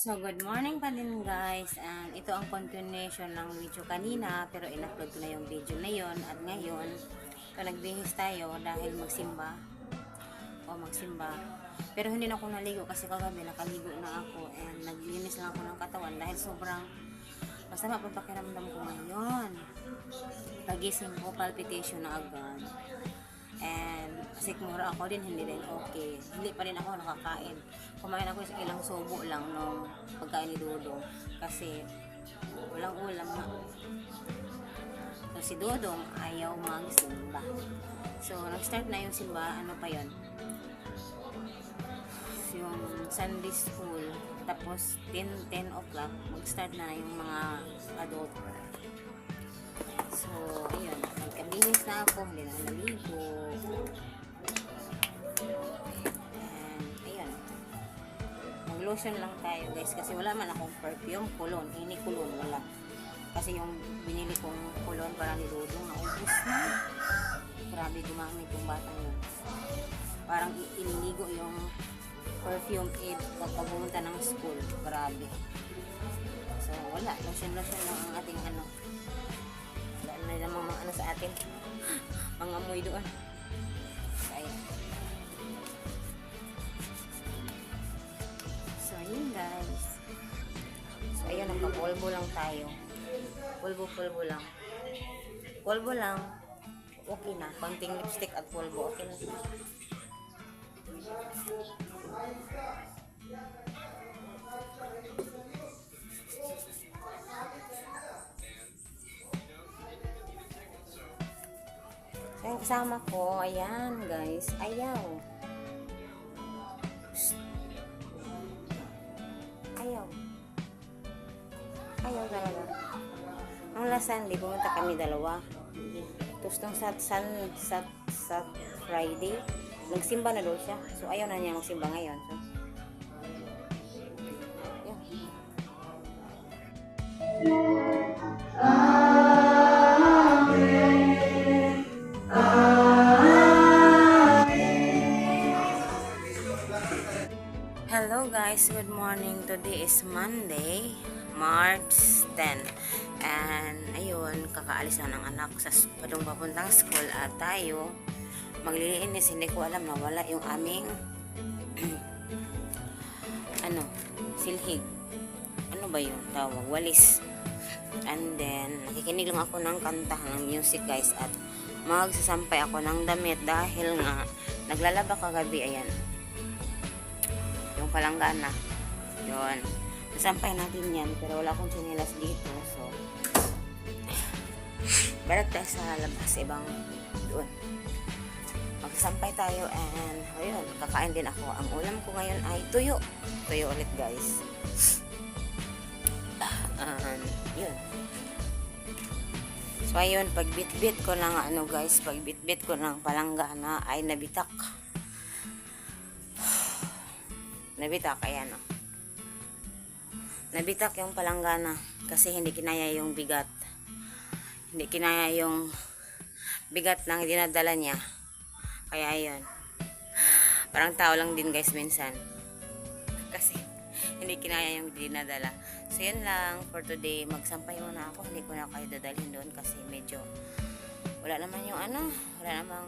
So, good morning pa din guys, and ito ang continuation ng video kanina, pero in-upload ko na yung video na yon. At ngayon, ito nagbihis tayo dahil magsimba pero hindi na ako naligo kasi kagabi nakaligo na ako, and naglinis lang ako ng katawan dahil sobrang masama pa pakiramdam ko ngayon. Pagising ko, palpitation na agad, and sikmura ako din, hindi din okay, hindi pa rin ako nakakain. Kumain ako sa ilang subo lang nung pagkain ni Dudong kasi walang ulam na. So si Dudong ayaw magsimba, so nag-start na yung simba. Ano pa yon, yung Sunday school, tapos 10 o'clock mag-start na yung mga adult. So ayun, nagkabihis na ako, hindi na naligo. And ayun, mag-lotion lang tayo guys kasi wala man akong perfume, kulon, ini kulon wala. Kasi yung binili kong kulon para ni Dudong naubos na. Grabe gumamit yung batang yun. Parang ililigo yung perfume aid kapag pumunta ng school. Grabe. So wala, lotion lang ang ating ano. Wala na namang mga ano sa atin. Mga amoy doon. Ayan. So yun guys. So ayun, nagpapolvo lang tayo. Polvo lang. Polvo lang. Okay na. Konting lipstick at polvo. Okay na. So, yung kasama ko, ayan guys, ayaw. Ayaw talaga. Ang last Sunday, pumunta kami dalawa. Tapos nung sa Friday, nagsimba na daw siya. So, ayaw na niya magsimba ngayon. So, hello guys, good morning. Today is Monday, March 10. And ayun, kakaalis na ng anak sa papuntang school at tayo maglilinis. Hindi ko alam na wala yung aming silhig. Ano ba yung tawag? Walis. And then, nakikinig lang ako ng kanta, ng music guys, at magsasampay ako ng damit dahil nga naglalaba kagabi. Ayan, yung palanggana yun, nasampay natin yan, pero wala akong tsinelas dito. So barat tayo sa labas, ibang doon magsasampay tayo. And ayun, kakain din ako. Ang ulam ko ngayon ay tuyo ulit guys. Yun. So ayun, pagbitbit ko ng pagbitbit ko ng palanggana ay nabitak. Ayan o. Nabitak yung palanggana kasi hindi kinaya yung bigat. Hindi kinaya yung bigat ng dinadala niya. Kaya ayun. Parang tao lang din guys minsan. Kasi hindi kinaya yung dinadala. So yun lang for today. Magsampay muna ako. Hindi ko na kayo dadalhin doon kasi medyo wala naman yung wala namang